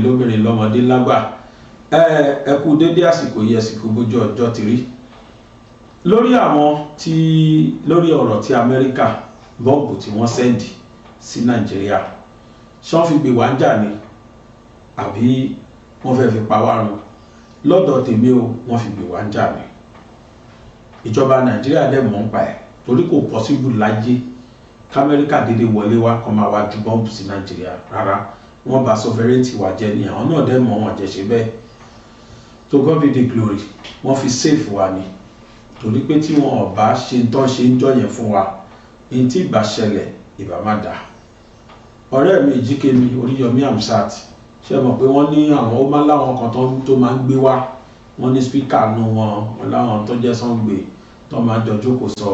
lọ́kùnrin lóbìnrin lọ́mọdé lágbà ẹ kú dédé àsìkò yìí àsìkò bójú ọjọ́ ti rí lórí ọ̀rọ̀ tí Amẹ́ríkà bọ́ọ̀bù tí wọ́n sẹ́ndì sí Nàìjíríà ṣọ́n fi gbé wá ń jà ní àbí wọ́n fẹ́ fi pa wá run lọ́dọ̀ tèmi o wọ́n fi gbé wá ń jà ní ìjọba Nàìjíríà dẹ̀ mọ̀ ń pa ẹ̀ torí kò pọ́síbù láyé k'Amẹ́ríkà dédé wọlé wá kọ́ máa wá ju bọ́ọ̀bù sí Nàìjíríà rárá wọ́n bá sovereignty wa jẹ́ ní àwọn náà dẹ̀ mọ̀ wọn jẹ́ ṣe bẹ́ẹ̀ to God be the glory wọ́n fi save wa ni torí pé tí wọn ò bá ṣe ń tán ṣe ń jọyẹn fún wa ní tí ìbá ṣẹlẹ̀ ìbá má dà ọ̀rẹ́ mi Jíkèmí Oríyọmí Amsat ṣe mọ̀ pé wọ́n ní àwọn ó máa láwọn kan tó máa ń gbé wá wọ́n ní spíkà nù wọn láwọn tó jẹ́ sọ́ngbè tó máa jọ jókòó sọ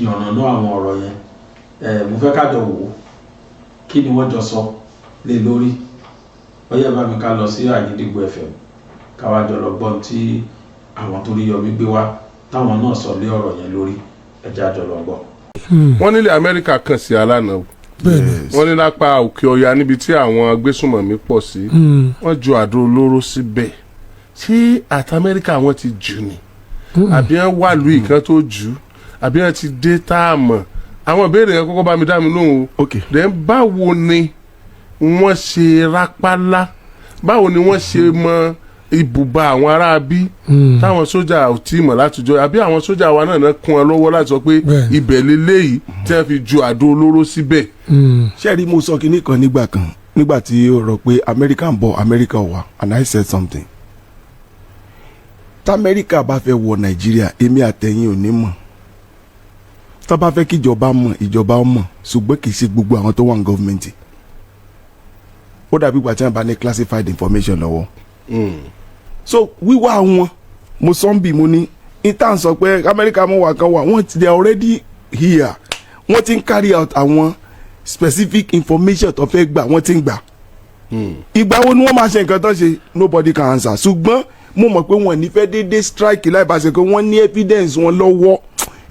yànnàná àwọn ọ̀rọ̀ yẹn mo fẹ́ kájọ wò ó kí ni wọ́n jọ sọ lé lórí ọyẹ́ bá mi ká lọ sí Àgídìgbò FM káwá jọ lọ gbọ́n tí àwọn tó rí Yọmí gbé wá táwọn náà sọ lé ọ̀rọ̀ yẹn lórí ẹjẹ́ àjọ lọ gbọ́. wọ́n nílẹ̀ Amẹ́ríkà kàn sí alánà wọ́n ní lápá òkè ọya níbi tí àwọn agbésùnmọ̀mí pọ̀ sí wọ́n ju àdó olóró síbẹ̀ tí àti Amẹ́ríkà wọ́n ti jù ní àbí wọ́n wà lù ìkan tó jù àbí wọ́n ti dé táàmù àwọn ìbéèrè yẹn kọ́kọ́ bá mi dá mi lóhùn then báwo ni wọ́n ṣe rápálá báwo ni wọ́n ṣe mọ ibùba àwọn aráabí táwọn sójà ò tí mọ̀ látijọ́ àbí àwọn sójà wa náà kún ẹ lọ́wọ́ láti sọ pé ibẹ̀ lélẹ́yìí tí wọ́n fi ju àdó olóró síbẹ̀. ṣẹ́ẹ̀rí mo sọ kinní kan nígbà tí ó rọ pé Amẹ́ríkà ń bọ̀ Amẹ́ríkà wà and I said something. T'Amẹ́ríkà bá fẹ́ wọ Nàìjíríà èmi àtẹ̀yìn ò ní mọ̀ tá bá fẹ́ kí ìjọba mọ̀ ìjọba mọ̀ ṣùgbọ́n kì í ṣe gbogbo àwọn tó wà ní gọ́ọ̀mẹ̀ntì ó dàbí ìgbà tí wọ́n bá ní classified information lọ́wọ́. So wíwá wọn mo sọ ń bì mo ní intan sọ pé Amẹ́ríkà mọ̀ wà kan wà wọ́n ti they already here wọ́n ti ń carry out àwọn specific information tó fẹ́ gbà wọ́n ti ń gbà. Ìgbà wo ni wọ́n máa ṣe nǹkan tó ṣe nobody can answer ṣùgbọ́n mo mọ̀ pé wọ́n ní fẹ́ déédéé strike láì bá ṣe pé wọ́n ní evidence wọn lọ́wọ́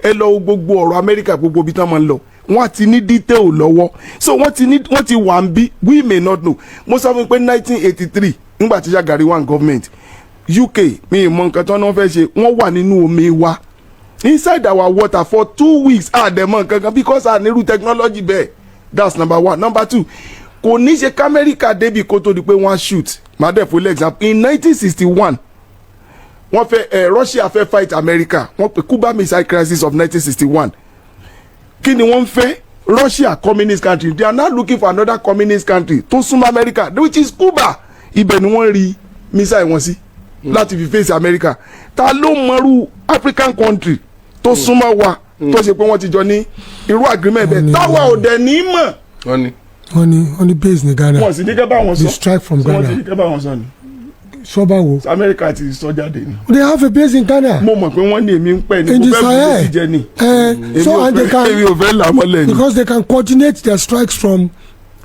ẹ lọ gbogbo ọ̀rọ̀ Amẹ́ríkà gbogbo ibi tí wọ́n máa ń lọ wọ́n ti ní detail lọ́wọ́ so wọ́n ti wà ń bí we may not know mo sọ fún pé 1983 nígbà tí Shagari wà ní government UK mi ì mọ nǹkan tí wọ́n fẹ́ ṣe wọ́n wà nínú omi wa inside our water for 2 weeks àdẹ̀mọ̀ nǹkan kan because a nílùú technology bẹ́ẹ̀ that's number one. Number two kò ní ṣe k'Amẹ́ríkà débi kó tó di pé wọ́n shoot madef for example in 1961 wọ́n fẹ́ Russia fẹ́ fight America wọ́n pe Cuba Missile Crisis of 1961 kí ni wọ́n fẹ́ Russia communist country they are now looking for another communist country tó súnmọ́ America which is Cuba ibẹ̀ ni wọ́n rí missile wọn sí láti fi face America ta ló mọ̀rú African country tó súnmọ́ wa tó ṣe pé wọ́n ti jọ ní irú agreement bẹ́ẹ̀ táwa ò dẹ̀ ní mọ̀. wọ́n ní base ní Ghana wọ́n sì ní kẹ́ bá wọn sọ the strike from Ghana wọ́n sì ní kẹ́ bá wọn sọ ni. sọ́ba wo. America ti sọ jáde ni. they have a base in Ghana. mo mọ̀ pé wọ́n ní èmi ń pẹ́ ní in the mo fẹ́ Sahel bí jẹ ni. so and they can èmi ò fẹ́ là mọ́lẹ̀ ni. because they can coordinate their strikes from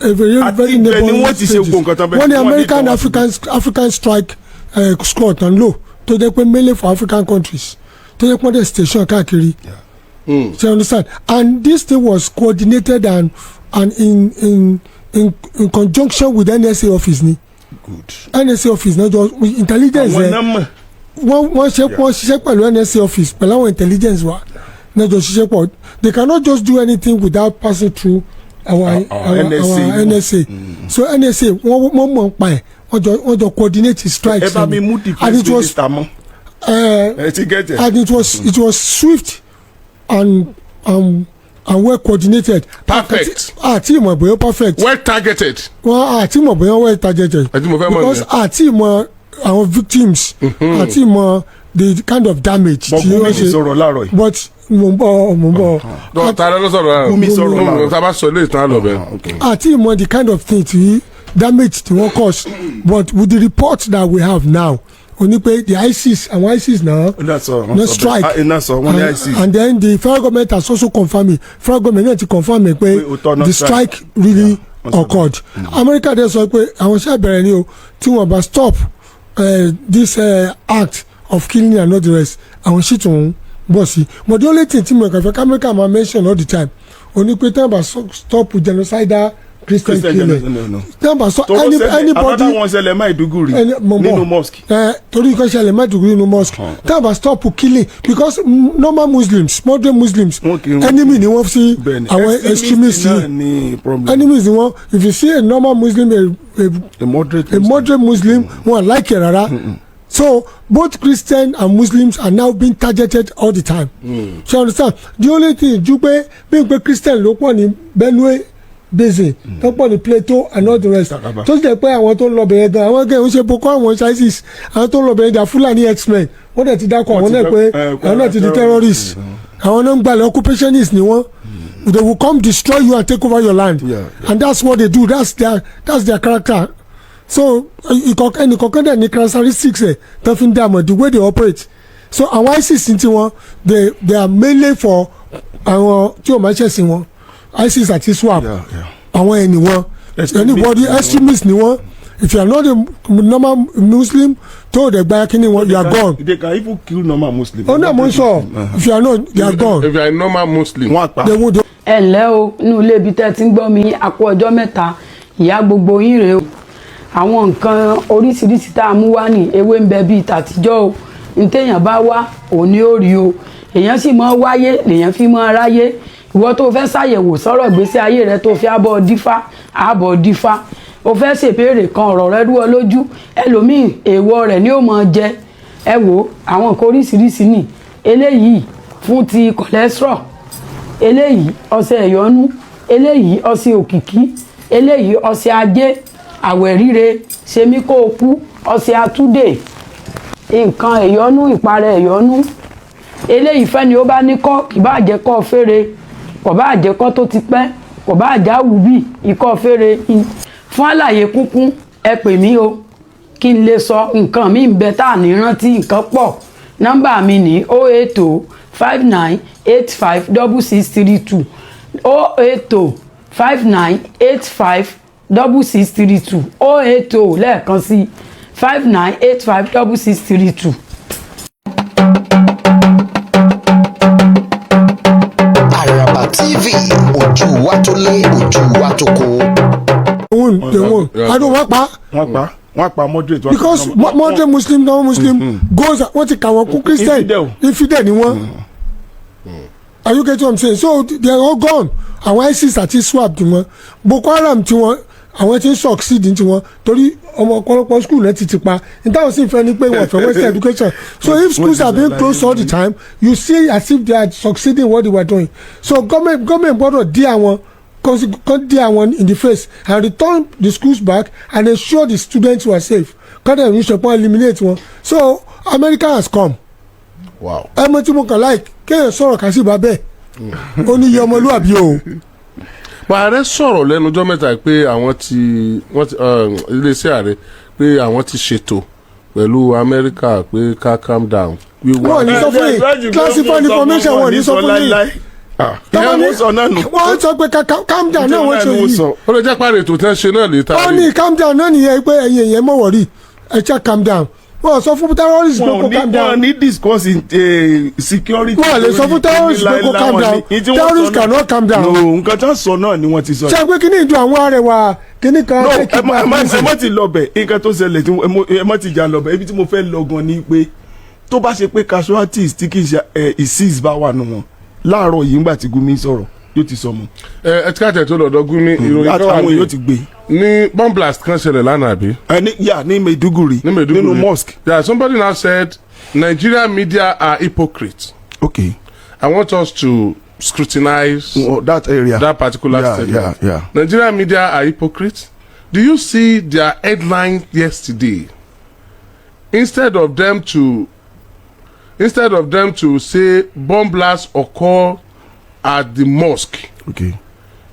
a very neighboring stages. wọ́n ní American African strike squad tán lò tó jẹ́ pé mainly for African countries tó jẹ́ pé wọ́n dẹ̀ station káàkiri. So you understand and this thing was coordinated and in conjunction with NSA office ni. Good. NSA office náà jọ intelligence wọ́n ṣiṣẹ́ pẹ̀lú NSA office pẹ̀lú àwọn intelligence wa náà jọ ṣiṣẹ́ pọ̀ they cannot just do anything without passing through our NSA. So NSA wọ́n mọ̀ ń pa ẹ̀ wọ́n jọ coordinate strikes and it was and it was swift and well coordinated. Perfect. àti ìmọ̀ bóyá perfect. well targeted. wọ́n àti ìmọ̀ bóyá well targeted. because àti ìmọ̀ àwọn victims. àti ìmọ̀ the kind of damage. bọ́n fún mi sọ̀rọ̀ láàárọ̀ yìí. but mo ń bọ̀. tààrà ló sọ̀rọ̀ láàárọ̀. fún mi sọ̀rọ̀ láàárọ̀. tàbá sọ ilé ìtàn lọ bẹ́ẹ̀. àti ìmọ̀ the kind of thing tí damage tí wọ́n cause but with the report that we have now only pay the ISIS and ISIS now no strike and then the federal government has also confirmed it federal government ti confirm it pé the strike really occurred. America dey sọ pé àwọn ṣe bẹ̀rẹ̀ ni o tí wọ́n bá stop this act of killing and all the rest àwọn ṣì tún bọ̀ sí but the only thing tí mo kàn fẹ́ America máa mention all the time only pé tí wọ́n bá stop genocidal Christian killing. No. Tẹ́ǹbà sọ anybody. Another one ṣẹlẹ̀ Maiduguri nínú mosque. Torí kan ṣẹlẹ̀ Maiduguri nínú mosque. Tẹ́ǹbà stop killing because normal Muslims, modern Muslims, enemy ni wọ́n fi àwọn extremists yìí. Enemies ni wọ́n. If you see a normal Muslim, a moderate Muslim, wọ́n like it rárá. So both Christian and Muslims are now being targeted all the time. So you understand? The only thing ju pé bí n pé Christian ló pọ̀ ní Benue Basin tó pọ̀ ní Plateau and all the rest. tó ṣe pé àwọn tó ń lọ bẹ̀rẹ̀ gan àwọn gẹ̀ẹ́ ń ṣe Boko Haram ISIS àwọn tó ń lọ bẹ̀rẹ̀ dà Fulani X-Men wọ́n dẹ̀ ti dákọ̀ àwọn náà pé àwọn náà ti di terrorists àwọn náà ń gbalẹ̀ occupationists ni wọ́n. They will come destroy you and take over your land. And that's what they do. That's their character. So ẹnìkọ̀ọ̀kan dẹ̀ ní characteristics ẹ̀ tó fi ń dààmú the way they operate. So àwọn ISIS ti wọn they are mainly for àwọn tí o máa ṣẹ̀sìn wọn ISIS àti SWAP àwọn ẹni wọn anybody extremist ni wọn if you are not a normal Muslim tó dẹ̀ gba kíní wọn you are gone. They can even kill normal Muslim. ó náà mo ń sọ if you are not you are gone. If you are a normal Muslim. wọ́n pa. ẹ ǹlẹ́ o inú ilé ibi tẹ́ ti ń gbọ́ mi àpò ọjọ́ mẹ́ta ìyá gbogbo yín rèé o àwọn nǹkan oríṣiríṣi tá a mú wá ní ewé ń bẹ bíi tàtijọ́ o ntẹ̀yàn bá wá òní ó rí o èèyàn sì mọ́ wáyé lèèyàn fi mọ́ ráyé ìwọ tó fẹ́ ṣàyẹ̀wò sọ̀rọ̀ ìgbésí ayé rẹ tó fi àbọ̀ dífá o fẹ́ ṣèbéèrè kan ọ̀rọ̀ rẹ rú ọ lójú ẹlòmíì èèwọ̀ rẹ̀ ni ó mọ̀ jẹ ẹ wò àwọn nǹkan oríṣiríṣi ní eléyìí fún ti cholesterol eléyìí ọṣẹ ẹ̀yọ́nú eléyìí ọṣẹ òkìkí eléyìí ọṣẹ ajé àwẹ̀ ríre ṣemí kó o kú ọṣẹ àtúndè nǹkan ẹ̀yọ́nú ìparẹ́ ẹ̀yọ́nú eléyìí fẹ́ni ó bá ní kọ́ kì bá jẹ́ kọ́ fèrè kò bá jẹ́ kọ́ tó ti pẹ́ kò bá já wùbí ikọ́ fèrè fún àlàyé kúnkún ẹ pè mí o kí n lè sọ nǹkan mi ń bẹ tá à ní rántí nǹkan pọ̀ nọ́mbà mi ní 08059856632 08059856632 080 lẹ́ẹ̀kan sí 59856632. Àràbà TV ojú wa tó lé ojú wa tó kó. adó wọ́n pa moderate. because moderate Muslim non Muslim goes wọ́n ti kà wọ́n kún Christian infidel ni wọ́n. Are you getting what I'm saying? So they are all gone. Àwọn ISIS àti SWAP ti wọn Boko Haram ti wọn àwọn tí ń succeed ti wọn torí ọmọ ọ̀pọ̀lọpọ̀ school náà ti pa nítawọn sì fẹ́ ni pé wọ́n fẹ́ western education so if schools are being closed all the time you see as if they are succeeding what they were doing so government gbọ́dọ̀ dí àwọn in the face and return the schools back and ensure the students were safe kọ́dọ̀ ìrìn ìṣọ̀pọ̀ eliminate wọn so America has come. Wow. ẹ mọ tí mo kàn láì kéèyàn sọ̀rọ̀ kà sí bàbẹ́ ó ní iye ọmọlúwàbí o. ààrẹ sọ̀rọ̀ lẹ́nu ọjọ́ mẹ́ta pé àwọn ti iléeṣẹ́ ààrẹ pé àwọn ti ṣètò pẹ̀lú Amẹ́ríkà pé ká calm down. wọ́n ní sọ fún yìí classified information wọ́n ní sọ fún yìí wọ́n sọ pé calm down náà wọ́n ṣe yìí. ó lè jẹ́ pàrọ̀ ètò tí wọ́n ṣe náà lè ta. wọ́n ní calm down náà nìyẹn pé ẹ̀yin èèyàn mọ̀ wọ̀rí ẹ̀ ṣe calm down wọ́n sọ fún terrorists pé kó calm down. wọ́n ní discuss security. wọ́n lè sọ fún terrorists pé kó calm down terrorists cannot calm down. no nǹkan tí wọ́n sọ náà ni wọ́n ti sọ. ṣé pé kí ni ìdùn àwọn arẹwà kíní kan. no ẹ má ti lọ bẹ̀ nǹkan tó ṣẹlẹ̀ ẹ má ti jà lọ bẹ̀ ibi tí mo fẹ́ lọ gan ni pé tó bá ṣe pé casualties tí kì í ṣe ISIS bá wà nù wọn láàárọ̀ yìí ńgbà tí Gumi sọ̀rọ̀ yóò ti sọ mọ́. ẹ ti káàtẹ̀ tó lọ́dọ̀ Gumi ìròyìn tó wà ní yóò ti gbé. ní bomb blast kan ṣẹlẹ̀ lánàá bí. ní Maiduguri nínú mosque. yeah somebody now said Nigerian media are hypocrites. Okay. I want us to scrutinize that area, that particular statement. Yeah. Nigerian media are hypocrites. Do you see their headline yesterday? Instead of them to say bomb blast occur at the mosque, okay,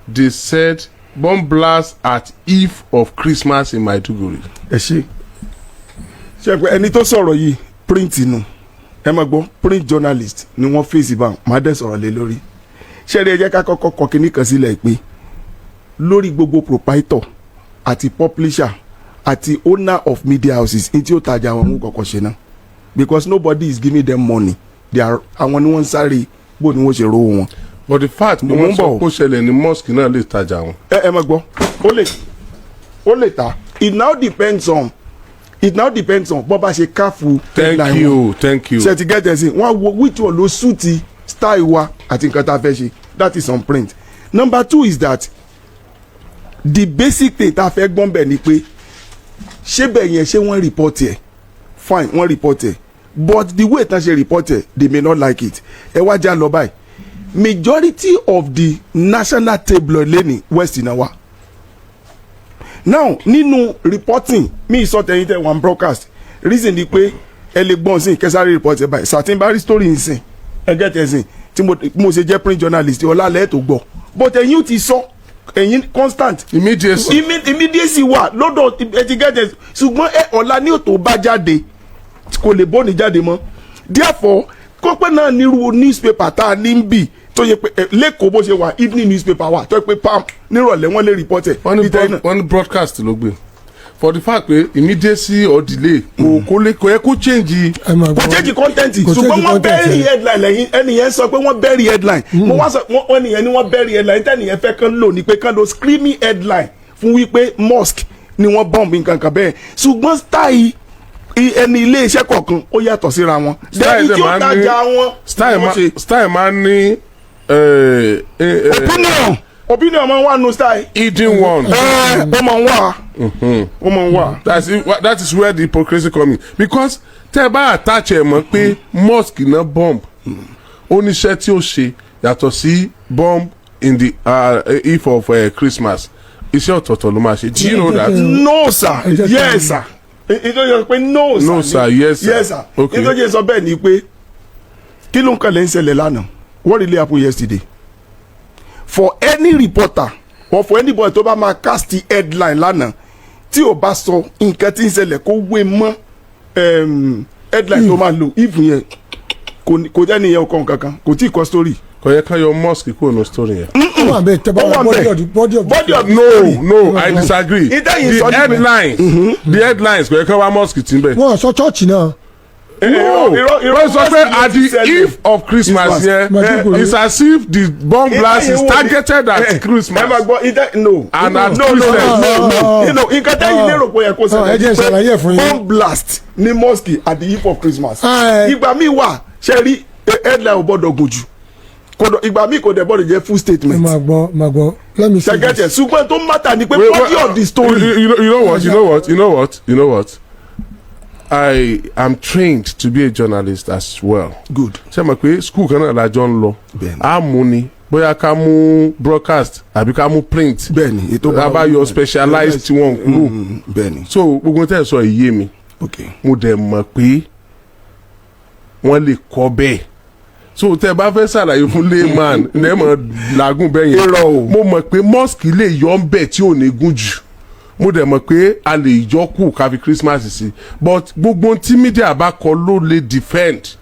they said bomb blast at eve of Christmas in Maiduguri. ẹ ṣe pé ẹni tó sọ̀rọ̀ yìí print inú ẹ máa gbọ́ print journalist ni wọ́n fèsì bá máa dẹ̀ sọ̀rọ̀ lé lórí ṣẹ́ni ẹ jẹ́ ká kọ́kọ́ kọ kíní kan sílẹ̀ pé lórí gbogbo proprietor àti publisher àti owner of media houses ní tí ó tajà àwọn ohun kọ̀ọ̀kan ṣe náà because nobody is giving them money they are àwọn ni wọ́n ń sáré bó ni wọ́n ṣe rówó wọn. but the fact pé wọ́n sọ kó ṣẹlẹ̀ ní mosque náà lè tajà wọn. ẹ máa gbọ́ ó lè ta it now depends on bọ́ bá ṣe káfù. thank you ṣe ti get ẹ̀sìn wọ́n á wo which one ló suit style wa àti nǹkan tá a fẹ́ ṣe that is on print. Number 2 is that the basic thing tá a fẹ́ gbọ́n bẹ̀ ni pé ṣé bẹ̀ yẹn ṣé wọ́n report ẹ̀ fine wọ́n report ẹ̀ but the way tán ṣe report ẹ̀ they may not like it ẹ wá já lọ báyìí majority of the national tabloid lẹ́ni west náà wà now nínú reporting mi sọ tẹ̀yìn tẹ̀ one broadcast reason ni pé ẹ lè gbọ́n sí kẹsàrí report ẹ̀ báyìí sàtìmbárí story nsìn ẹ get ẹ̀ sìn tí mo ṣe jẹ́ print journalist ọ̀làlẹ́ tó gbọ́ but ẹ̀yin ti sọ ẹ̀yin constant immediacy wà lọ́dọ̀ ẹ ti get ẹ̀ ṣùgbọ́n ọ̀la ní òtò bá jáde kò lè bọ́ọ̀nì jáde mọ́ therefore kọ́pẹ́ náà nírú newspaper tá a ní ń bì tó yẹ pé lẹ́kọ̀ọ́ bó ṣe wà evening newspaper wà tó yẹ pé pam nírọ̀lẹ́ wọ́n lè report ẹ̀. wọ́n ní broadcast ló gbé for the fact pé immediacy or delay kò yẹ kó change. kò change content ṣùgbọ́n wọ́n bury headline lẹ́yìn ẹnìyẹn sọ pé wọ́n bury headline mo wá sọ wọ́n nìyẹn ni wọ́n bury headline tẹ́nìyẹn fẹ́ kán lò ní pé kán lo screaming headline fún wípé mosque ni wọ́n bomb nǹkan kan bẹ́ẹ̀ ṣùgbọ́n style ẹni ilé iṣẹ́ kọ̀ọ̀kan ó yàtọ̀ síra wọn. style tí ó tajà wọn. style máa ń ní. opinion máa ń wà nù style. hidden one. ó máa ń wà. ó máa ń wà. that is where the hypocrisy come in because tẹ́ ẹ bá attach ẹ̀ mọ́ pé mosque náà bomb oníṣẹ́ tí ó ṣe yàtọ̀ sí bomb in the eve of Christmas iṣẹ́ ọ̀tọ̀ọ̀tọ̀ ló máa ṣe. do you know that. no sir yes sir. ìtọ́jú pé no sir yes sir okay ìtọ́jú sọ bẹ́ẹ̀ ni pé kí ló ń kàn lẹ́ ń ṣẹlẹ̀ lánàá what really happened yesterday for any reporter or for anybody tó bá máa cast the headline lánàá tí o bá sọ nǹkan tí ń ṣẹlẹ̀ kó wé mọ́ headline tó máa lò if yẹn kò jẹ́ nìyẹn ọkọ̀ kankan kò tí ì kọ́ story. kò yẹ ká yọ mosque kúrò ní story yẹn. ó wà bẹ́ẹ̀ tẹ́ bá wà body of no I disagree the headlines kò yẹ ká wá mosque tí ń bẹ̀. wọ́n sọ church náà. wọ́n sọ pé at the eve of Christmas yẹn it's as if the bomb blast is targeted at Christmas and at Christmas. nǹkan tẹ́yìn lérò pé yẹ kó ṣẹlẹ̀ pé bomb blast ní mosque at the eve of Christmas. ìgbà míì wà ṣe rí headline ò gbọ́dọ̀ gùn jù ìgbà míì kò dẹ̀ bọ́dọ̀ jẹ́ full statement. máa gbọ́ let me say this. ṣùgbọ́n tó matter ni pé body of the story. you know what I am trained to be a journalist as well. Good. ṣé mo pé school kan náà la jọ ń lọ a mú ni bóyá ká mú broadcast àbí ká mú print bẹ́ẹ̀ni ètò bá yọ specialized tí wọ́n kúrò bẹ́ẹ̀ni. so gbogbo tẹ́ ẹ sọ iye mi mo dẹ̀ mọ̀ pé wọ́n lè kọ́ bẹ́ẹ̀ so tẹ́ bá fẹ́ ṣàlàyé fún layman ẹ mọ̀ làágùn bẹ́ẹ̀ yẹn mo mọ̀ pé mosque lè yọ ń bẹ̀ tí ò ní gùn jù mo dẹ̀ mọ̀ pé a lè yọ kù ká fi Christmas sí but gbogbo tí media bá kọ ló lè defend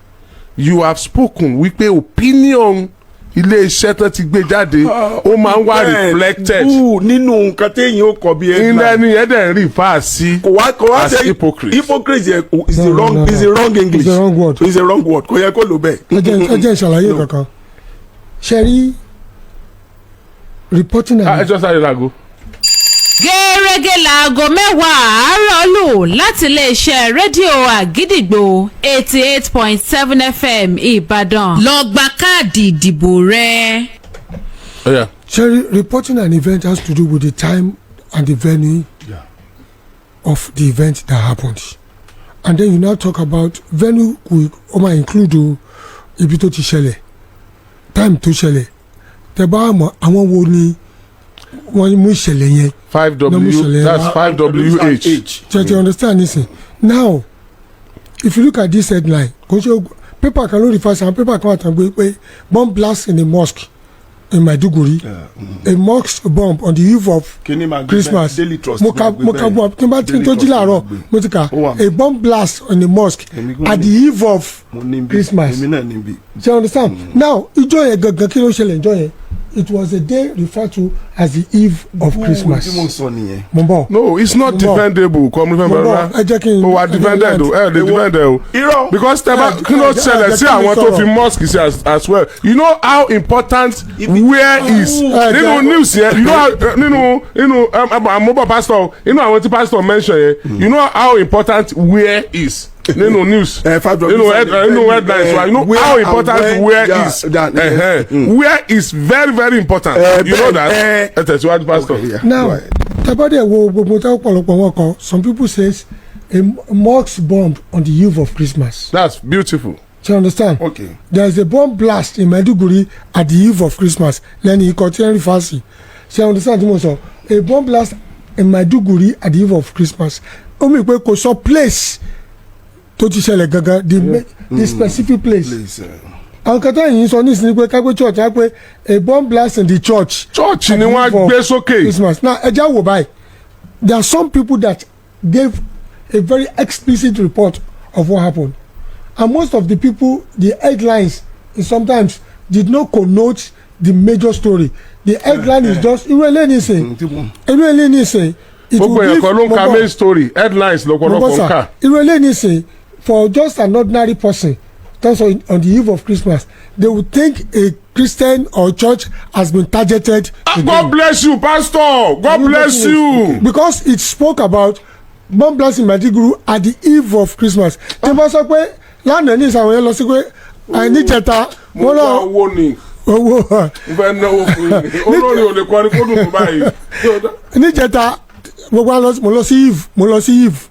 you have spoken wípé opinion ilé iṣẹ́ tó ti gbé jáde ó máa ń wá reflected nínú nǹkan téèyàn ó kọ bí ẹgbẹ́ ilé ẹni yẹn dẹ̀ ń rí fa sí as hypocrite. hypocrite is a wrong English is a wrong word kò yẹ kó lò bẹ́ẹ̀. ẹ jẹ́ ìṣàlàyé kankan ṣe rí reporting. ẹ jọ sáré lago. gẹ́rẹ́gẹ́ láago mẹ́wàá àárọ̀ lù láti iléeṣẹ́ rédíò àgídìgbò 88.7 FM Ìbàdàn lọ gba káàdì ìdìbò rẹ. Cherry, reporting an event has to do with the time and the venue of the event that happened, and then you now talk about venue o ma include ibi tó ti ṣẹlẹ̀ time tó ṣẹlẹ̀ tẹ́ bá mọ̀ àwọn wo ni wọ́n mú ìṣẹ̀lẹ̀ yẹn. 5W that's 5WH. You understand this? Now if you look at this headline kò ṣe paper kan lórí fásitì àwọn paper kan wà tán gbé pé bomb blast in a mosque in Maiduguri, a mosque bomb on the eve of Christmas. mo ka gbọ́ tí n bá tí n tó jí láàárọ̀ mo ti kà a bomb blast on a mosque at the eve of Christmas. You understand? Now ìjọ yẹn gangan kí ló ṣẹlẹ̀ ìjọ yẹn it was a day referred to as the eve of Christmas. No, it's not defendable. Come remember, who are defended? They defended. Because ṣẹlẹ̀ to fi mosque as well. You know how important where is. News here. You know how pastor. You know àwọn tí pastor mention here. You know how important where is. News. Headlines. You know how important where is. Where is very, very important. You know that. Pastor. Now, some people says a mosque bombed on the eve of Christmas. That's beautiful. Do you understand? Okay. There's a bomb blast in Maiduguri at the eve of Christmas. Then he continued fasting. Do you understand? A bomb blast in Maiduguri at the eve of Christmas. So place tó ti ṣẹlẹ̀ gangan the specific place. àwọn kan tó yìí sọ nísìnyí pé kápẹ́ church á pé a bomb blast in the church. church ni wọ́n gbé sókè. Christmas now ẹ já wò báyìí there are some people that gave a very explicit report of what happened and most of the people the headlines sometimes did not connote the major story the headline is just irú eléyìí sè gbogbo ẹ̀kọ́ ló ń ka main story headlines lọ́pọ̀lọpọ̀ ń kà. irú eléyìí sè for just an ordinary person on the eve of Christmas they would think a Christian or church has been targeted. God bless you pastor God bless you. Because it spoke about bomb blast in Maiduguri at the eve of Christmas. tí wọ́n sọ pé lánàá ní ìsàwọn yẹn lọ sí pé àìníjẹta mo lọ owó ni owó ìfẹ́ náwó fún mi olórí ò lè kọrin kó dùn báyìí. níjẹta gbogbo mo lọ sí eve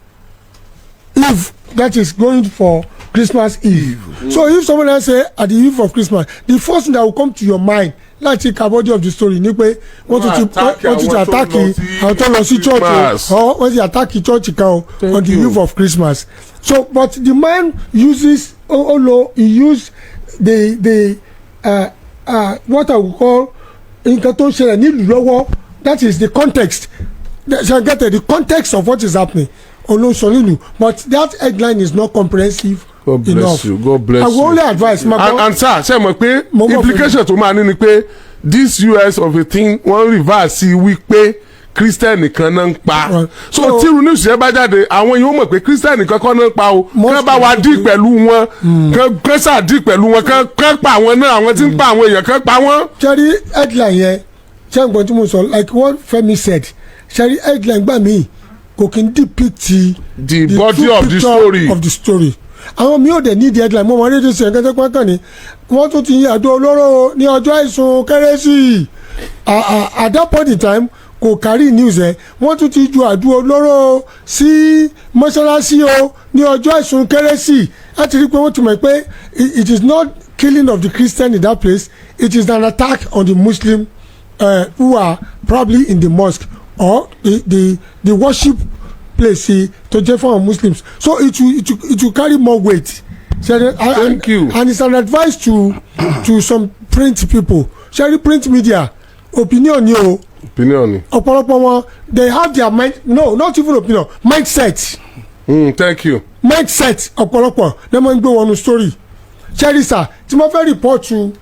that is going for Christmas Eve. So if someone else say at the eve of Christmas the first thing that will come to your mind láti ka body of the story ni pé wọ́n tún ti attack àwọn tó lọ sí church or wọ́n ti attack church kan on the eve of Christmas. So but the man uses he used the what I would call nǹkan tó ń ṣẹlẹ̀ nílùú lọ́wọ́ that is the context. The context of what is happening olóṣèlú but that headline is not comprehensive God bless enough. you God bless you. I will only advise and sir ṣe mọ̀ pé implication tó máa ní ni pé this US of a thing wọ́n reverse sí wípé Christian nìkan náà ń pa so tí irú news yẹn bá jáde àwọn yóò mọ̀ pé Christian nìkan kọ́ náà ń pa o kán bá wa dí pẹ̀lú wọn kán sà dí pẹ̀lú wọn kán pa àwọn náà àwọn tí ń pa àwọn èèyàn kán pa wọn. ṣẹ́rí headline yẹn ṣé nǹkan tí mo sọ like what Femi said ṣẹ́rí headline gbà mí kò kí n depict the body of the story. àwọn mi ò dẹ̀ ní the headline mo mọ rédíò sí ẹ̀kẹ́ tó kàn ní wọ́n tún ti yin àdó olóró ní ọjọ́ àìsùn kérésì at that point in time kò kárí news ẹ̀ wọ́n tún ti ju àdó olóró sí mọ́ṣáláṣí o ní ọjọ́ àìsùn kérésì láti rí pé wọ́n ti mọ̀ pé it is not killing of the Christian in that place it is an attack on the Muslim who are probably in the mosque or the worship place to jẹ́ for Muslims so it will carry more weight. Thank you. And it's an advice to some print people ṣẹ́rí print media opinion ni o. opinion ni. ọ̀pọ̀lọpọ̀ wọn they have their mind no not even opinion mindset. Thank you. mindset ọ̀pọ̀lọpọ̀ ní wọ́n ń gbé wọnú story ṣẹ́rí sà tí wọ́n fẹ́ report to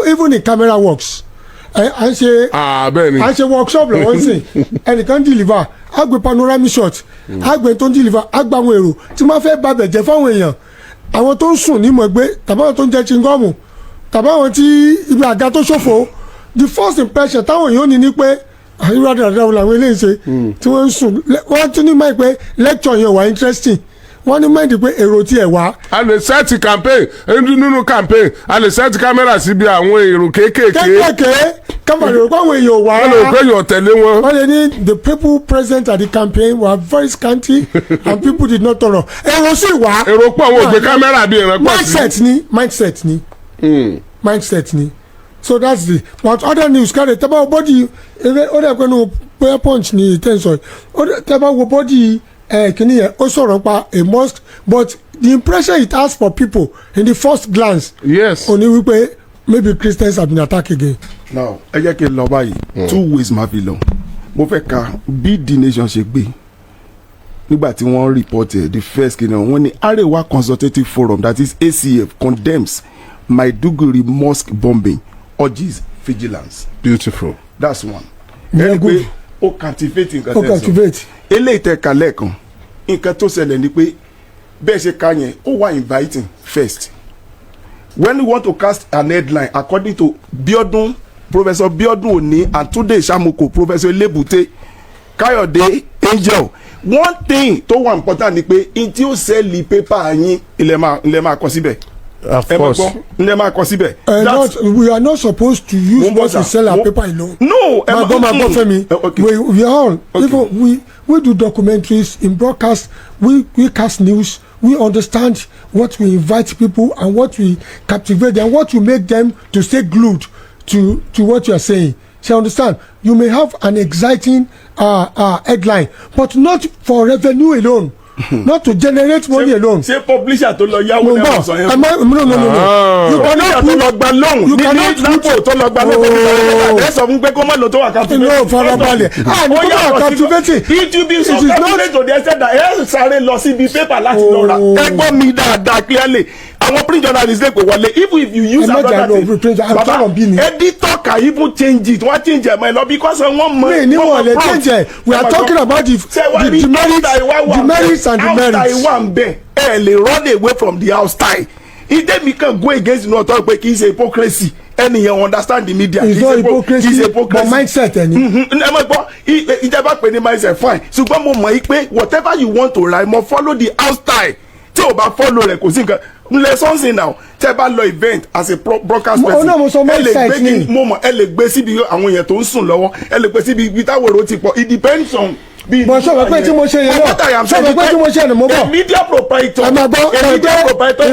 even in camera works. à ń ṣe workshop lọ́wọ́ ń sìn ẹnìkan deliver àgbẹ̀ panoramic shot àgbẹ̀ tó ń deliver àgbà àwọn èrò tí wọ́n fẹ́ babẹ̀ jẹ́ fáwọn èèyàn àwọn tó ń sùn ní mọ̀gbé tàbí àwọn tó ń jẹ chingọ́ọ̀mù tàbí àwọn tí ibi àga tó ṣòfò the first impression táwọn èèyàn ní ni pé irú àdàdà làwọn eléyìí ṣe tí wọ́n ń sùn wọ́n tún ní máa pé lecture yẹn wà interesting wọ́n ní máìdì pé èrò tí ẹ̀ wá. a lè sẹ́ẹ̀tì campaign nínú campaign a lè sẹ́ẹ̀tì kámẹ́rà síbi àwọn èrò kéékèèké. kámẹ́rà èrò pé àwọn èèyàn wà. wọ́n lè pé èèyàn tẹ̀lé wọn. wọ́n lè ní the people present at the campaign were very scanty and people did not turn up. èrò sì wá. èrò pọ̀ àwọn ògbé kámẹ́rà bíi ìrànpọ̀ sí. mindset ni so that's the but other news carry tẹ́bá wo bọ́dì ó dẹ̀ pẹ́nu prayer punch ní ìtẹ́sọ̀ tẹ́bá wo bọ́dì kìíní yẹn ó sọ̀rọ̀ pa a mosque but the impression it has for people in the first glance. yes. ó ní wípé maybe Christians have been attacked again. now ẹ jẹ́ kí n lọ báyìí two ways máa fi lọ mo fẹ́ ka bí the nation ṣe gbé nígbà tí wọ́n report the first kìíní wọ́n ní Arewa Consultative Forum that is ACF condemns Maiduguri mosque bombing urges vigilance. Beautiful. That's one. Yeah, good. Ó captivate nǹkan Ó captivate. Eléyìí tẹ́ ka lẹ́ẹ̀kan nǹkan tó ṣẹlẹ̀ ni pé bẹ́ẹ̀ ṣe ka yẹn ó wà inviting first. When you want to cast an headline according to Biodun, Professor Biodun Oni and Tunde Samoko, Professor Lebute, Kayode Angel, one thing tó wà important ni pé in tí ó sẹ́ẹ̀lì pépà yín ilẹ̀ máa kọ síbẹ̀. Of course. Ilẹ̀ máa kọ síbẹ̀. We are not supposed to use what we sell our paper alone. No. Magbo Femi. Okay. We are all. Okay. Even we do documentaries in broadcast. We cast news. We understand what we invite people and what we captivate and what you make them to stay glued to what you are saying. So understand, you may have an exciting headline, but not for revenue alone. Not to generate money alone. Ṣé publisher tó lọ yáwó lẹ́wọ̀n sọ yẹn. No. You cannot tó lọ gba loan. You cannot put tó lọ gba loan. Ẹ sọ fún pé kó má lọ tó wà captivate. No, farabalẹ̀. Ní kó má captivate. It will be so calculated to the extent that ẹ sáré lọ síbi paper láti lọ rà. Ẹ gbọ́ mi dáadáa clearly. Àwọn print journalists dey kò wọlé even if you use another thing. Baba editor can even change it. Wọ́n change ẹ̀ mọ́ ẹ lọ because wọ́n mọ. Ní wọ́n lè change ẹ̀. We are talking about the merits and the merits. House tie wà ń bẹ̀ ẹ lè run away from the house tie. Ìdẹ́mi kan go against the authority pé kì í ṣe hypocrisy. Ẹnìyàn understand the media. It's not hypocrisy but mindset ẹni. Ẹ mọ̀ gbọ́ ìjọba pè ní mindset fine ṣùgbọ́n mo mọ̀ yí pé whatever you want to write mo follow the house tie. Tí o bá follow rẹ̀ kò sí nǹkan nle something now tẹ́ bá lọ event as a broadcast person ẹ lè gbé síbi àwọn èèyàn tó ń sùn lọ́wọ́ ẹ lè gbé síbi ibi táwọn èrò ti pọ̀ it depends on. Bọ̀ sọ̀rọ̀ pé tí mo ṣe yẹn náà sọ̀rọ̀ pé tí mo ṣe yẹn mo bọ̀. A media proprietor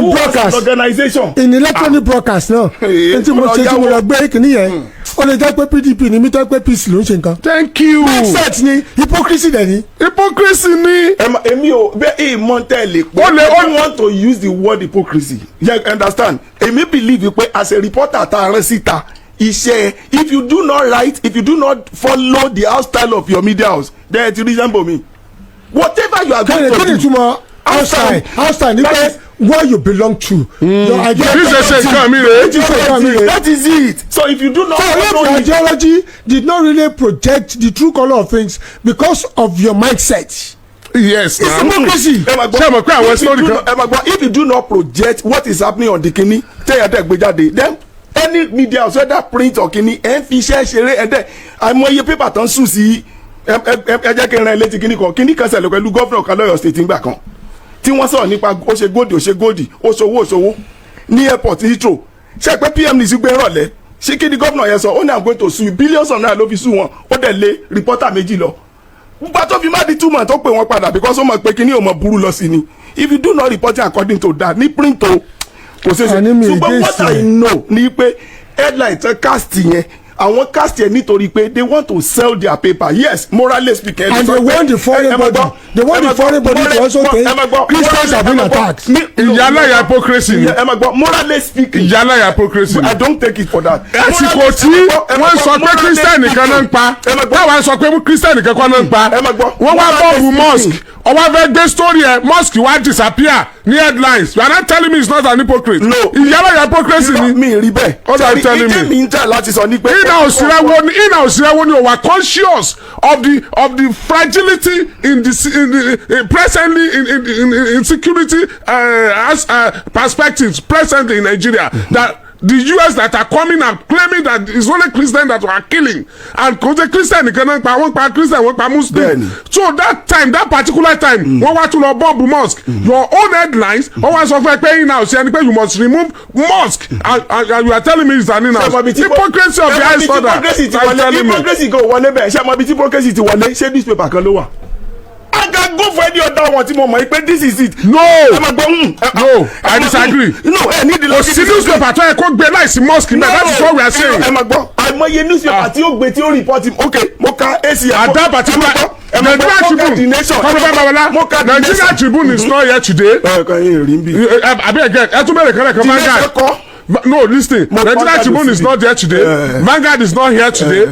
who was an organization. In electronic broadcast náà tí mo ṣe tí mo lọ gbé kìíní yẹn ó lè jẹ́ pé PDP ni mi tẹ́ pé peace ló ń ṣe nǹkan. Thank you. mindset ni hypocrisy dẹ̀ ni. Hypocrisy ni. Èmi ò bẹ́ẹ̀ ìmọ̀ tẹ́lẹ̀ pé I want to use the word hypocrisy. You understand? Èmi believe pé as a reporter tá a rán síta iṣẹ́ if you do not write if you do not follow the house style of your media house then it resemble me. Whatever you are going to do. Kí ni túmọ̀ outside ni pé where you belong to. Your ideology that is it. So if you do not follow your ideology did not really project the true colour of things because of your mindset. Yes, it's hypocrisy. If you do not project what is happening on the kini then any media house whether print or kini ẹ fi iṣẹ́ ṣeré ẹ̀dẹ̀ àìmọye pépà tán sùn sí ẹ jẹ́ kí n rán ẹ létí kini kan ṣẹlẹ̀ pẹ̀lú gọ́fìnà kan lọ́yọ̀ state ńgbà kan tí wọ́n sọ̀rọ̀ nípa ó ṣe góòdì ó ṣòwò ní airport Heathrow ṣe pé PM ní sí gbé rọ̀lẹ́ ṣé kí ni gọ́fìnà yẹn sọ ó ní I'm going to sue billions of naira ló fi sue wọn ó dẹ̀ lé reporter méjì lọ nígbà tó fi má di 2 months tó pè wọ́n padà because ó mọ̀ pé kíní ò mọ̀ burú lọ sí ni if you do not report according to that ní print o kò ṣe ṣe ṣùgbọ́n what I know ni pé headline tẹ cast yẹn àwọn cast yẹn nítorí pé they want to sell their paper yes morally speaking. And they want the foreign body to also think Christians have been attacked. ìyálà hypocrisy ni. Morally speaking. ìyálà hypocrisy ni. I don't take it for that. àsìkò tí wọ́n sọ pé Christian nìkan náà ń pa táwọn sọ pé Christian nìkan kan náà ń pa wọ́n wá bọ́ọ̀bù mosque ọwọ́ fẹ́ gbé story ẹ̀ mosque wá disappear ní headlines you are not telling me it's not an hypocrite. No ìyálà hypocrisy ni. mi rí bẹ́ẹ̀. what are you telling me. ìdí mi ń tẹ̀ láti sọ ní pé. ina òsìrẹ́wọ́ ni o were conscious of the fragility in the presently in security perspectives presently in Nigeria that the US that are coming and claiming that it's only Christians that were killing and kò jẹ́ Christian nìkan náà pa wọ́n pa Christian wọ́n pa Muslim so that particular time wọ́n wá tún lọ bomb mosque your own headlines wọ́n wá sọ fún ẹ pé in-house ẹni pé you must remove mosque and you are telling me it's an in-house hypocrisy of the highest order hypocrisy go wọlé bẹ́ẹ̀ ṣé àmọ́ bí hypocrisy ti wọlé ṣé newspaper kan ló wà. I can go for any other one tí mo mọ̀ pé this is it. No I disagree. No ẹ ní the logic. òsì newspaper tó yẹ kó gbé láìsí mosque náà that is what we are saying. ẹ ma gbọ́ àìmọye newspaper tí ó gbé tí ó report okay mo ka ACN. at that particular Nigeria Tribune Nigeria Tribune is not here today. abi again ẹ tún bẹ̀rẹ̀ kẹ́lẹ́ kan Vanguard. No, listen. Nigeria Tribune is not there today. Vanguard is not here today.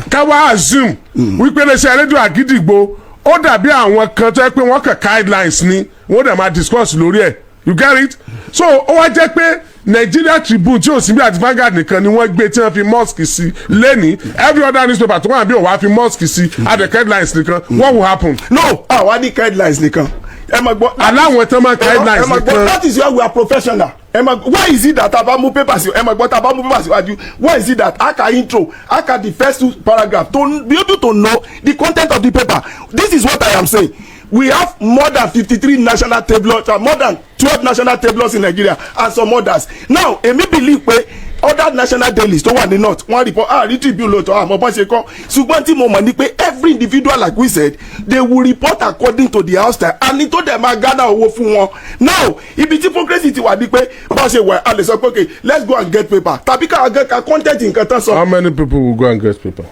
Káwá assume wípé lè ṣe rédíò Àgídìgbò ó dàbí àwọn kan tó yẹ pé wọ́n kàn guidelines ni wọ́n dẹ̀ máa discuss lórí ẹ̀ you get it so ó wá jẹ́ pé Nigeria Tribune tí ò sí bí àti Vanguard nìkan ni wọ́n gbé tí wọ́n fi mosque sí lẹ́ni every other newspaper tó wà bí òwá fi mosque sí at the headlines nìkan what will happen. no àwa ní headlines nìkan ẹ máa gbọ́. aláwọ̀ tán máa headlines nìkan. that is why we are professional. Why is it that tabamu papers tabamu papers wájú why is it that aka intro aka the first 2 paragraph to be able to know the content of the paper. This is what I am saying. We have more than 53 national tabloids, more than 12 national tabloids in Nigeria and some others. Now èmi believe pé other national dailies tó wà ní north wọ́n report read Tribune lóòótọ́ àmọ́ bọ́n ṣe kọ́ ṣùgbọ́n tí mo mọ̀ ni pé every individual like we said they will report according to the house style and ní tó dẹ̀ máa gather owó fún wọn. Now ibi tí hypocrisy ti wà ní pé bọ́n ṣe wà á lè sọ pé okay let's go and get paper tàbí ká get ka content nǹkan tán sọ. How many people will go and get paper?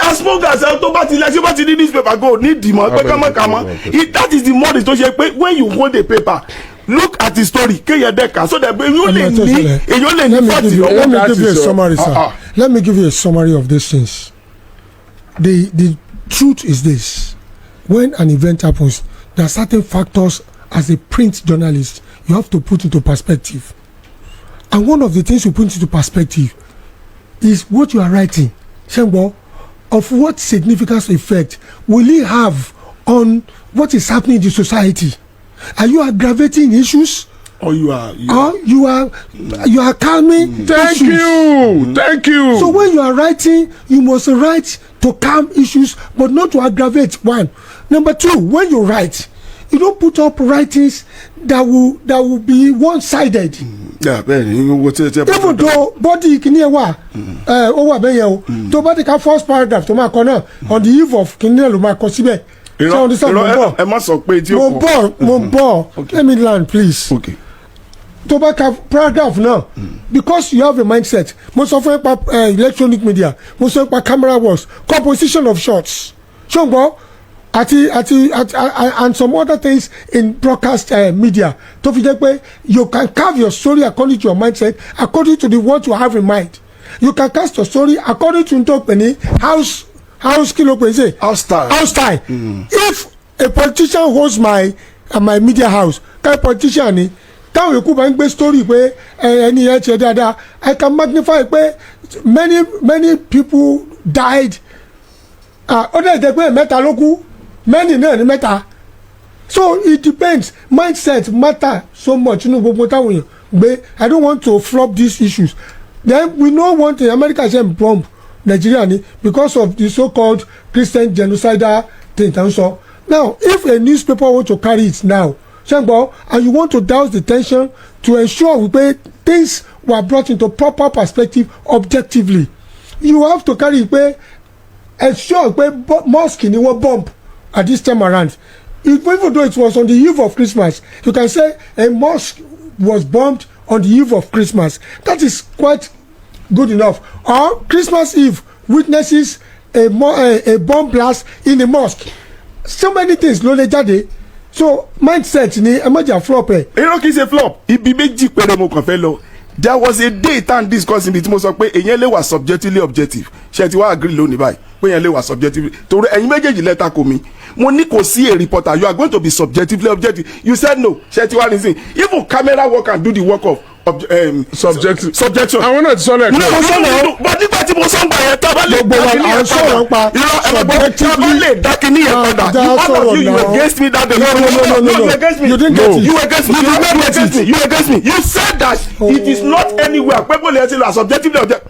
As long as tó bá ti lẹ́sìn bá ti ní newspaper go ní dìmọ̀ pé kánmọ́kánmọ́ that is the money tó ṣe pé when you hold a paper look at the story kéye dẹ́ka so that èyàn lè ní fọ́ọ̀tì lọ́wọ́. Let me give you a summary sir. Let me give you a summary of these things. The truth is this: when an event happens, there are certain factors as a print journalist you have to put into perspective, and one of the things you put into perspective is what you are writing. Shengbo, of what significant effect will it have on what is happening in the society? Are you aggravating issues? Or you are calming Thank issues? Thank you. So when you are writing, you must write to calm issues, but not to aggravate. One. Number two, when you write, you don't put up writings that will be one-sided. Even though body kìíní wà ó wà bẹ́ẹ̀ yẹn o tó bá ti ka first paragraph tó máa kọ náà on the eve of kìíní ló máa kọ síbẹ̀. ẹ má sọ pé tí o kọ. mo bọ̀ let me land please. Okay. tó bá ka paragraph náà because you have a mindset mo sọ fún ẹ pa electronic media mo sọ pa camera works composition of shots ṣùgbọ́n and some other things in broadcast media tó fi jẹ́ pé you can carve your story according to your mindset according to the what you have in mind. You can cast your story according to ntopeni house kilo pe say house style. If a politician holds my media house kind politician ni táwọn èkó bá ń gbé story pé ẹni ẹ ṣe dáadáa I can magnify pé many people died ó dẹ̀ jẹ́ pé mẹ́ta ló kú many náà ní mẹ́ta so it depends mindset matter so much nínú gbogbo táwọn èèyàn gbé I don't want to flop these issues. Then we know one thing America ṣe ń bomb Nigeria ni because of the so-called Christian genocidal thing tan so. Now if a newspaper want to carry it now ṣẹ́gbọ́n and you want to douse the tension to ensure wípé things were brought into proper perspective objectively you have to carry pé ensure pé mosque ni wọ́n bomb at this time around even though it was on the eve of Christmas you can say a mosque was bombed on the eve of Christmas that is quite good enough or Christmas Eve witnesses a bomb blast in a mosque so many things ló lè jáde so mindset ni ẹ má jà flop ẹ. irọ́ kìí ṣe flop ibi méjì péré mo kàn fẹ́ lọ there was a day time discussing it mo sọ pé èyàn lè wà subjectively objective ṣe ti wá agree lónìí báyìí pé èyàn lè wà subjectively torí ẹ̀yin méjèèjì lẹ́tà kò mí mo ní kò sí a reporter you are going to be subjectively objective you said no ṣe ti wá nísìnyí even camera work and do the work of subjection. àwọn náà ti sọ lẹ́ẹ̀kan. mo sọ náà but nígbà tí mo sọ ń gbà yẹn tábà lè dákìní yẹn padà all of you were against me that day. No. You didn't get it. You were against me. You said that it is not anywhere pẹ́pẹ́ lè ṣe la subjectively objective.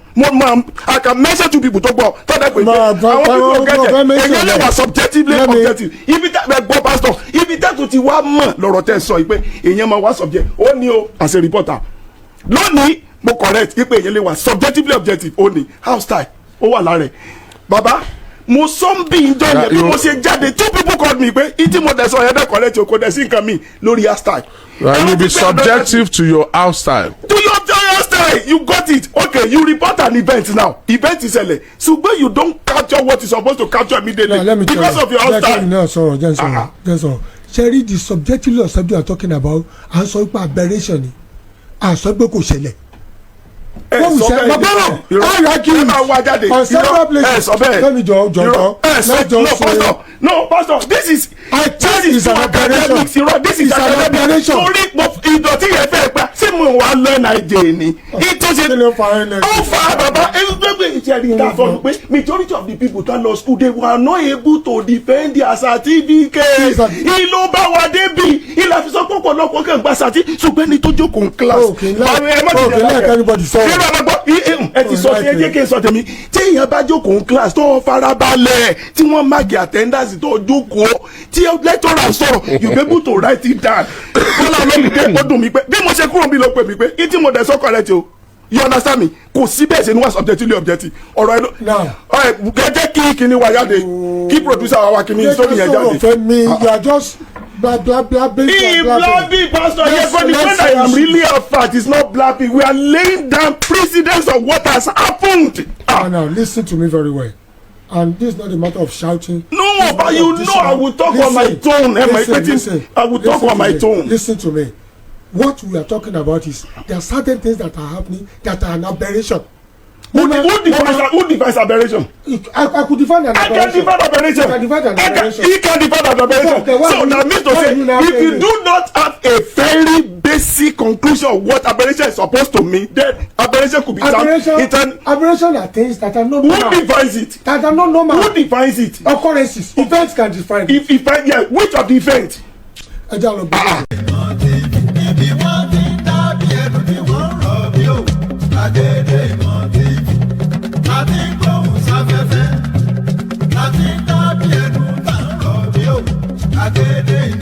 I can mention two people tó gbọ́ tọ́jà pé àwọn people get it èyàn lè wà subjectively objective ibi tẹ́ gbọ́ pastor ibi tẹ́ tó ti wá mọ̀ lọ́rọ̀ tẹ́ sọ pé èyàn máa wá subject ó ní o as a reporter lónìí mo correct pé èyàn lè wà subjectively objective ó ní house style ó wà lára ẹ̀ baba mo sọ ń bí ìjọ yẹn bí mo ṣe jáde two people called me pé ìdí mo dẹ̀ sọ yẹn dẹ̀ correct o kò dẹ̀ sí nǹkan mi lórí house style. You be subjective to your house style. To your house style you got it okay you report an event now event is ẹlẹ ṣùgbọ́n you don't capture what you suppose to capture immediately because of your house style. jẹ́sọ̀rọ̀ ṣẹ́rí the subjectively of subject you are talking about à ń sọ pé aberration ni à ń sọ pé kò ṣẹlẹ̀ What we say? Babaro, I argue on several places. Let me jọ. Let's just say. No, Pastor, this is an aberration. This is an aberration. Torí ìdọ̀tí yẹn fẹ́ pa ṣé mo wà lọ Nàìjíríà ni. Ó fa bàbá ẹgbẹ́ ìṣẹ̀lẹ̀ ìta sọ pé majority of the people that law school they were not able to defend their certificate. Ìlú bá wa débi ìlà fi sọ pé ọ̀pọ̀lọpọ̀ kàn gba sàtí ṣùgbọ́n ní tó jókòó class. Ẹ ti sọ ti ẹ jẹ́ kí n sọ tèmi tí èèyàn bá jókòó class tó farabalẹ̀ tí wọ́n máàkì attendance tó jókòó tí lecturer sọ̀rọ̀ you be able to write it down. Kọ́lá ọlọ́mìdé ó dùn mí pé bí mo ṣe kúrò mi ló pè mí pé ìtí mo dẹ̀ sọ correct o you understand me kò sí bẹ́ẹ̀ ṣe ni wọ́n subjectively objective ọ̀rọ̀ ẹ̀ ló gẹ́gẹ́ kí kíní wa jáde kí producer wa kíní sórí yẹn jáde. You are just blabbing. Pastor, yes, but the one I am really afraid is not blabbing. We are laying down precedents of what has happened. Now listen to me very well. And this is not a matter of shouting. No, but you know I will talk on my tone. I will talk on my tone. Listen to me. What we are talking about is there are certain things that are happening that are an aberration. Who defines aberration? I could define an aberration. I can define aberration. He can define an aberration. Okay, so that means to say, if you do not have a very basic conclusion of what aberration is supposed to mean, then aberration could be aberration are things that are not normal. Who defines it? That are not normal. Who defines it? Occurrences. Events can define it. Yeah, which of the events? Gbagede